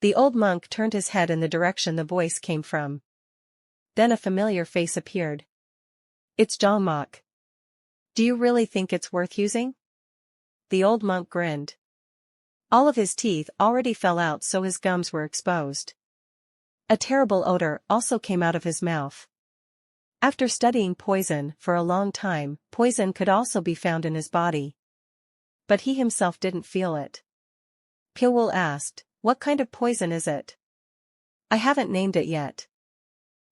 The old monk turned his head in the direction the voice came from. Then a familiar face appeared. It's Zhang Mok. Do you really think it's worth using? The old monk grinned. All of his teeth already fell out, so his gums were exposed. A terrible odor also came out of his mouth. After studying poison for a long time, poison could also be found in his body. But he himself didn't feel it. Pilwul asked, "What kind of poison is it?" "I haven't named it yet.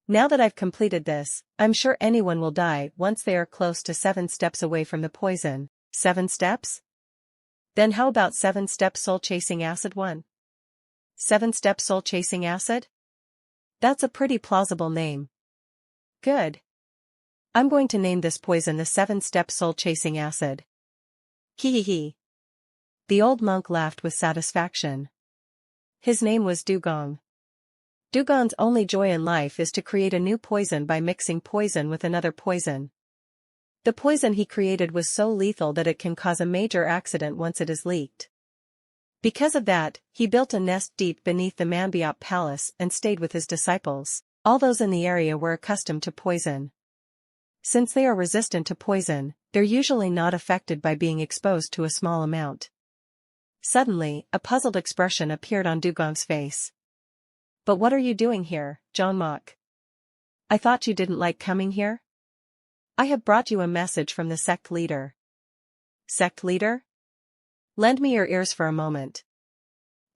Now that I've completed this, I'm sure anyone will die once they are close to 7 steps away from the poison." 7 steps? Then how about 7-step soul-chasing acid 1? 7-step soul-chasing acid? That's a pretty plausible name. Good. I'm going to name this poison the 7-step soul-chasing acid. Hee. The old monk laughed with satisfaction. His name was Dugong. Dugong's only joy in life is to create a new poison by mixing poison with another poison. The poison he created was so lethal that it can cause a major accident once it is leaked. Because of that, he built a nest deep beneath the Manbiop Palace and stayed with his disciples. All those in the area were accustomed to poison. Since they are resistant to poison, they're usually not affected by being exposed to a small amount. Suddenly, a puzzled expression appeared on Dugong's face. "But what are you doing here, Zhang Mok? I thought you didn't like coming here? I have brought you a message from the sect leader." "Sect leader? Lend me your ears for a moment."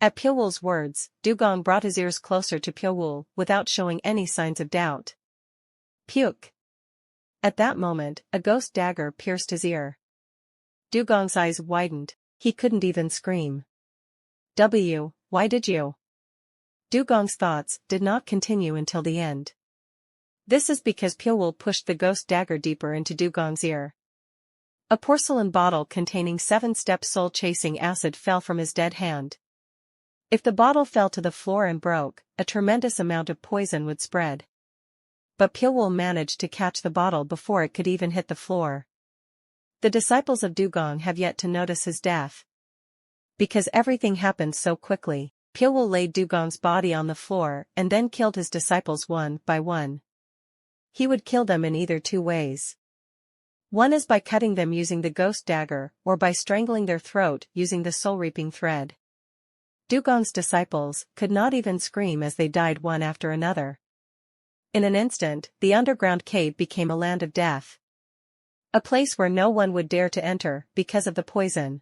At Pilwul's words, Dugong brought his ears closer to Pilwul without showing any signs of doubt. Puke. At that moment, a ghost dagger pierced his ear. Dugong's eyes widened. He couldn't even scream. Why did you? Dugong's thoughts did not continue until the end. This is because Pilwul pushed the ghost dagger deeper into Dugong's ear. A porcelain bottle containing 7-step soul-chasing acid fell from his dead hand. If the bottle fell to the floor and broke, a tremendous amount of poison would spread. But Pilwul managed to catch the bottle before it could even hit the floor. The disciples of Dugong have yet to notice his death. Because everything happened so quickly, Pilwul laid Dugong's body on the floor and then killed his disciples one by one. He would kill them in either 2 ways. One is by cutting them using the ghost dagger, or by strangling their throat using the soul-reaping thread. Dugong's disciples could not even scream as they died one after another. In an instant, the underground cave became a land of death. A place where no one would dare to enter because of the poison.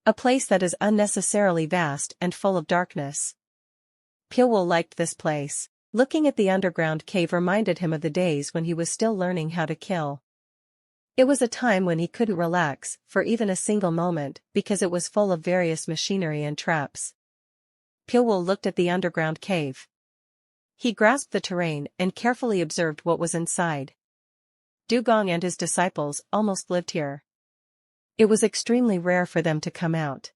A place that is unnecessarily vast and full of darkness. Pilwul liked this place. Looking at the underground cave reminded him of the days when he was still learning how to kill. It was a time when he couldn't relax for even a single moment because it was full of various machinery and traps. Pilwul looked at the underground cave. He grasped the terrain and carefully observed what was inside. Dugong and his disciples almost lived here. It was extremely rare for them to come out.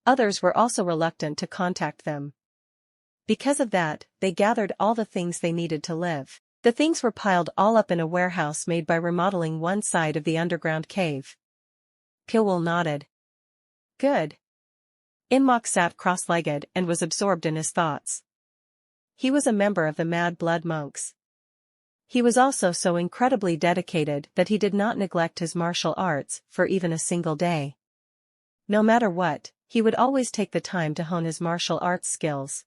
Others were also reluctant to contact them. Because of that, they gathered all the things they needed to live. The things were piled all up in a warehouse made by remodeling one side of the underground cave. Pilwul nodded. Good. Inmok sat cross-legged and was absorbed in his thoughts. He was a member of the Mad Blood monks. He was also so incredibly dedicated that he did not neglect his martial arts for even a single day. No matter what, he would always take the time to hone his martial arts skills.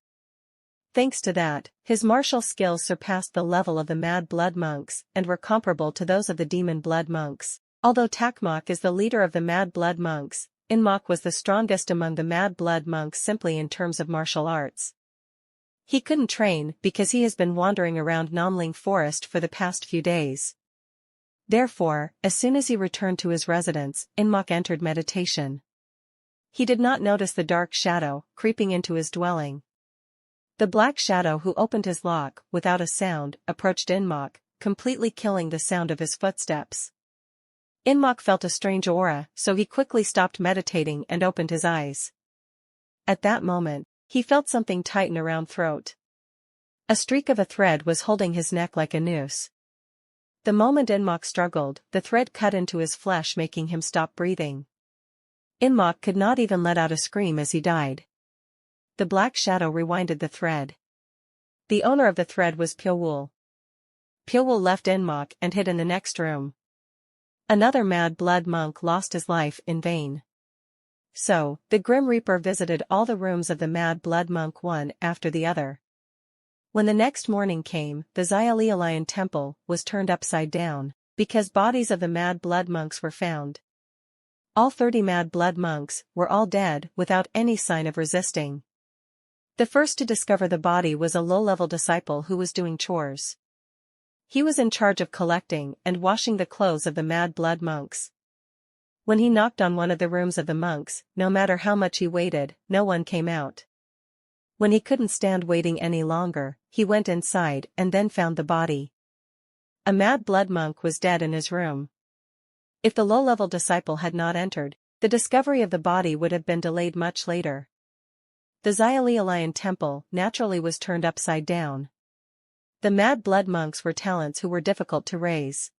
Thanks to that, his martial skills surpassed the level of the Mad Blood monks and were comparable to those of the Demon Blood monks. Although Takmok is the leader of the Mad Blood monks, Inmok was the strongest among the Mad Blood monks simply in terms of martial arts. He couldn't train because he has been wandering around Namling Forest for the past few days. Therefore, as soon as he returned to his residence, Inmok entered meditation. He did not notice the dark shadow creeping into his dwelling. The black shadow who opened his lock without a sound approached Inmok, completely killing the sound of his footsteps. Inmok felt a strange aura, so he quickly stopped meditating and opened his eyes. At that moment, he felt something tighten around throat. A streak of a thread was holding his neck like a noose. The moment Inmok struggled, the thread cut into his flesh, making him stop breathing. Inmok could not even let out a scream as he died. the black shadow rewinded the thread. The owner of the thread was Pyowool. Pyowool left Enmok and hid in the next room. Another Mad Blood monk lost his life in vain. So, the Grim Reaper visited all the rooms of the Mad Blood monk one after the other. When the next morning came, the Xiaolialayan temple was turned upside down, because bodies of the Mad Blood monks were found. All 30 Mad Blood monks were all dead without any sign of resisting. The first to discover the body was a low-level disciple who was doing chores. He was in charge of collecting and washing the clothes of the Mad Blood monks. When he knocked on one of the rooms of the monks, no matter how much he waited, no one came out. When he couldn't stand waiting any longer, he went inside and then found the body. A Mad Blood monk was dead in his room. If the low-level disciple had not entered, the discovery of the body would have been delayed much later. The Xiaolialayan temple naturally was turned upside down. The Mad Blood monks were talents who were difficult to raise.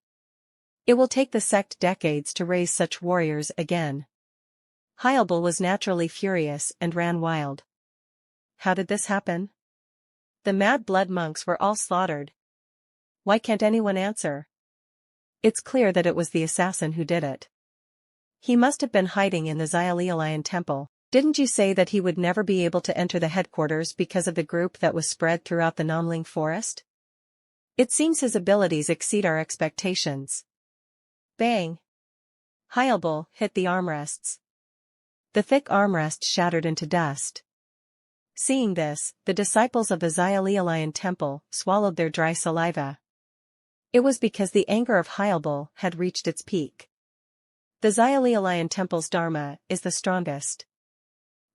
It will take the sect decades to raise such warriors again. Hyalbul was naturally furious and ran wild. How did this happen? The Mad Blood monks were all slaughtered. Why can't anyone answer? It's clear that it was the assassin who did it. He must have been hiding in the Xiaolialayan temple. Didn't you say that he would never be able to enter the headquarters because of the group that was spread throughout the Namling forest? It seems his abilities exceed our expectations. Bang! Hyalbul hit the armrests. The thick armrests shattered into dust. Seeing this, the disciples of the Xiaolialayan temple swallowed their dry saliva. It was because the anger of Hyalbul had reached its peak. The Xiaolialayan temple's dharma is the strongest.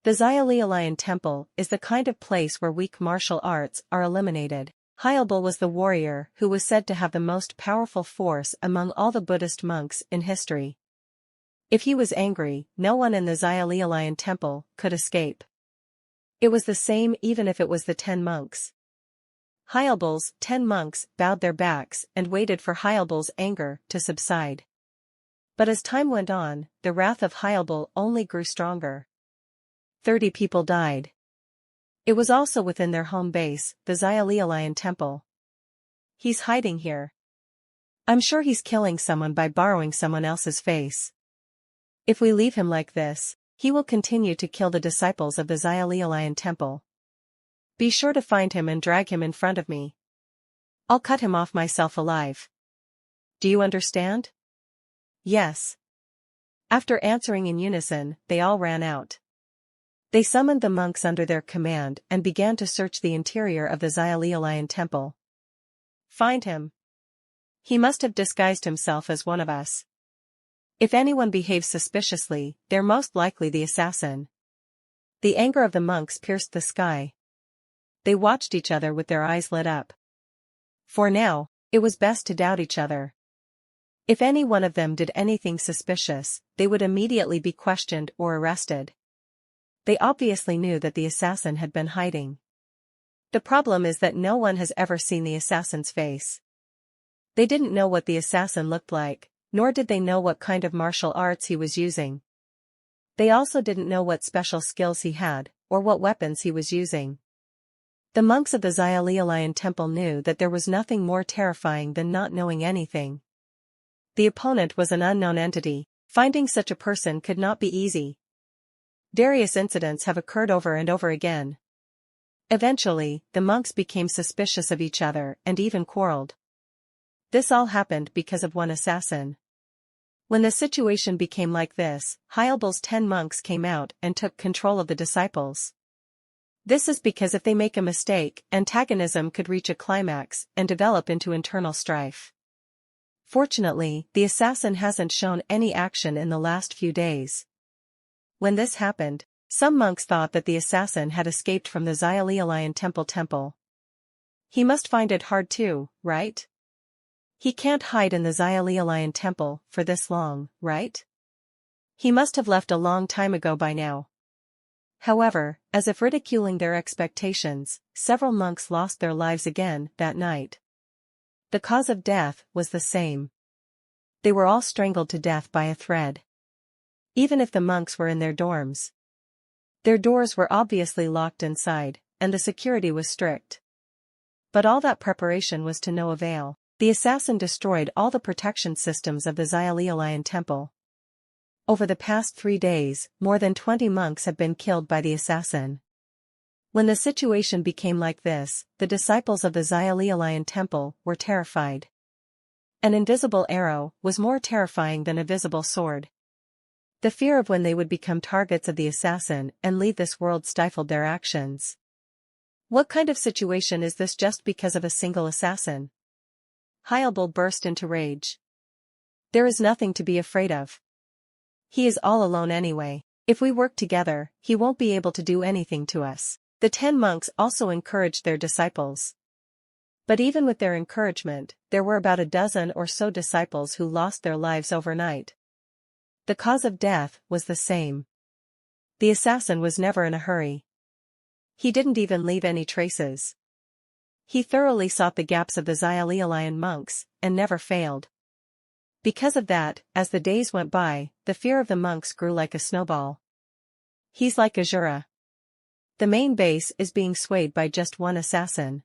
The Xiaolialayan temple is the kind of place where weak martial arts are eliminated. Hyalbul was the warrior who was said to have the most powerful force among all the Buddhist monks in history. If he was angry, no one in the Xiaolialayan temple could escape. It was the same even if it was the 10 monks. Hyalbul's 10 monks bowed their backs and waited for Hyalbul's anger to subside. But as time went on, the wrath of Hyalbul only grew stronger. 30 people died. It was also within their home base, the Xiaolialayan temple. He's hiding here. I'm sure he's killing someone by borrowing someone else's face. If we leave him like this, he will continue to kill the disciples of the Xiaolialayan temple. Be sure to find him and drag him in front of me. I'll cut him off myself alive. Do you understand? Yes. After answering in unison, they all ran out. They summoned the monks under their command and began to search the interior of the Xiaolialayan temple. Find him. He must have disguised himself as one of us. If anyone behaves suspiciously, they're most likely the assassin. The anger of the monks pierced the sky. They watched each other with their eyes lit up. For now, it was best to doubt each other. If any one of them did anything suspicious, they would immediately be questioned or arrested. They obviously knew that the assassin had been hiding. The problem is that no one has ever seen the assassin's face. They didn't know what the assassin looked like, nor did they know what kind of martial arts he was using. They also didn't know what special skills he had, or what weapons he was using. The monks of the Xiaolialayan temple knew that there was nothing more terrifying than not knowing anything. The opponent was an unknown entity. Finding such a person could not be easy. Various incidents have occurred over and over again. Eventually, the monks became suspicious of each other and even quarreled. This all happened because of one assassin. When the situation became like this, Hyalbul's 10 monks came out and took control of the disciples. This is because if they make a mistake, antagonism could reach a climax and develop into internal strife. Fortunately, the assassin hasn't shown any action in the last few days. When this happened, some monks thought that the assassin had escaped from the Xiaolialayan temple. He must find it hard too, right? He can't hide in the Xiaolialayan temple for this long, right? He must have left a long time ago by now. However, as if ridiculing their expectations, several monks lost their lives again that night. The cause of death was the same. They were all strangled to death by a thread. Even if the monks were in their dorms. Their doors were obviously locked inside, and the security was strict. But all that preparation was to no avail. The assassin destroyed all the protection systems of the Xiaolian temple. Over the past 3 days, more than 20 monks have been killed by the assassin. When the situation became like this, the disciples of the Xiaolian temple were terrified. An invisible arrow was more terrifying than a visible sword. The fear of when they would become targets of the assassin and leave this world stifled their actions. What kind of situation is this just because of a single assassin? Hyalbul burst into rage. There is nothing to be afraid of. He is all alone anyway. If we work together, he won't be able to do anything to us. The 10 monks also encouraged their disciples. But even with their encouragement, there were about a dozen or so disciples who lost their lives overnight. The cause of death was the same. The assassin was never in a hurry. He didn't even leave any traces. He thoroughly sought the gaps of the Xiaolian monks, and never failed. Because of that, as the days went by, the fear of the monks grew like a snowball. He's like Azura. The main base is being swayed by just one assassin.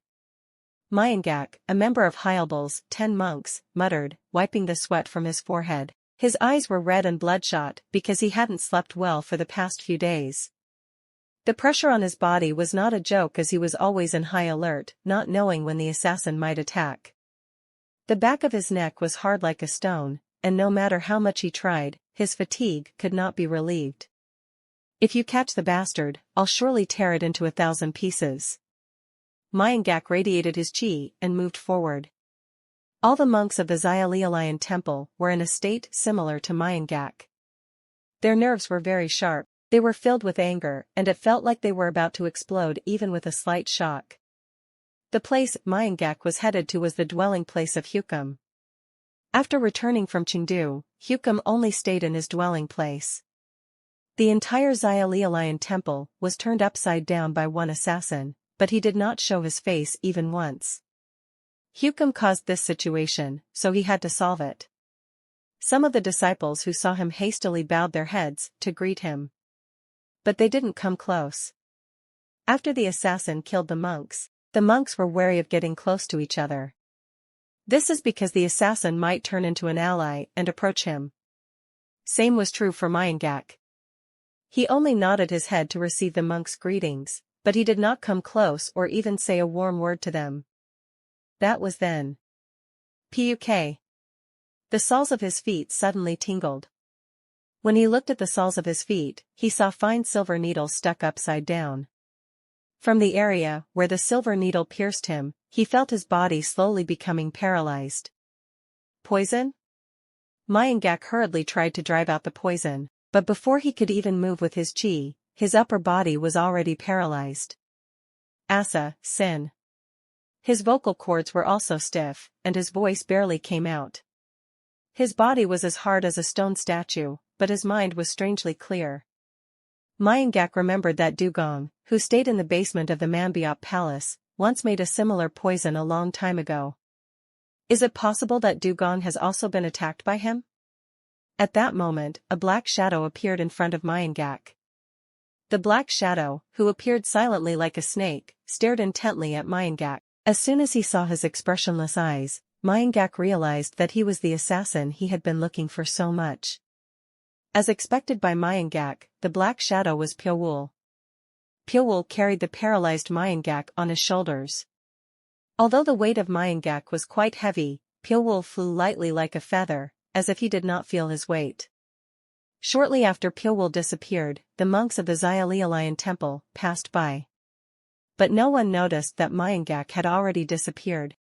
Myangak, a member of Hyalbul's 10 monks, muttered, wiping the sweat from his forehead. His eyes were red and bloodshot because he hadn't slept well for the past few days. The pressure on his body was not a joke as he was always in high alert, not knowing when the assassin might attack. The back of his neck was hard like a stone, and no matter how much he tried, his fatigue could not be relieved. If you catch the bastard, I'll surely tear it into 1,000 pieces. Myangak radiated his chi and moved forward. All the monks of the Xiaolian temple were in a state similar to Myangak. Their nerves were very sharp, they were filled with anger, and it felt like they were about to explode even with a slight shock. The place Myangak was headed to was the dwelling place of Hukum. After returning from Chengdu, Hukum only stayed in his dwelling place. The entire Xiaolian temple was turned upside down by one assassin, but he did not show his face even once. Hukum caused this situation, so he had to solve it. Some of the disciples who saw him hastily bowed their heads to greet him. But they didn't come close. After the assassin killed the monks were wary of getting close to each other. This is because the assassin might turn into an ally and approach him. Same was true for Myangak. He only nodded his head to receive the monks' greetings, but he did not come close or even say a warm word to them. That was then. Puk. The soles of his feet suddenly tingled. When he looked at the soles of his feet, he saw fine silver needles stuck upside down. From the area where the silver needle pierced him, he felt his body slowly becoming paralyzed. Poison? Myangak hurriedly tried to drive out the poison, but before he could even move with his chi, his upper body was already paralyzed. Sin. His vocal cords were also stiff, and his voice barely came out. His body was as hard as a stone statue, but his mind was strangely clear. Myangak remembered that Dugong, who stayed in the basement of the Mambiop Palace, once made a similar poison a long time ago. Is it possible that Dugong has also been attacked by him? At that moment, a black shadow appeared in front of Myangak. The black shadow, who appeared silently like a snake, stared intently at Myangak. As soon as he saw his expressionless eyes, Myangak realized that he was the assassin he had been looking for so much. As expected by Myangak, the black shadow was Pyowul. Pyowul carried the paralyzed Myangak on his shoulders. Although the weight of Myangak was quite heavy, Pyowul flew lightly like a feather, as if he did not feel his weight. Shortly after Pyowul disappeared, the monks of the Xiaolian temple passed by. But no one noticed that Myangak had already disappeared.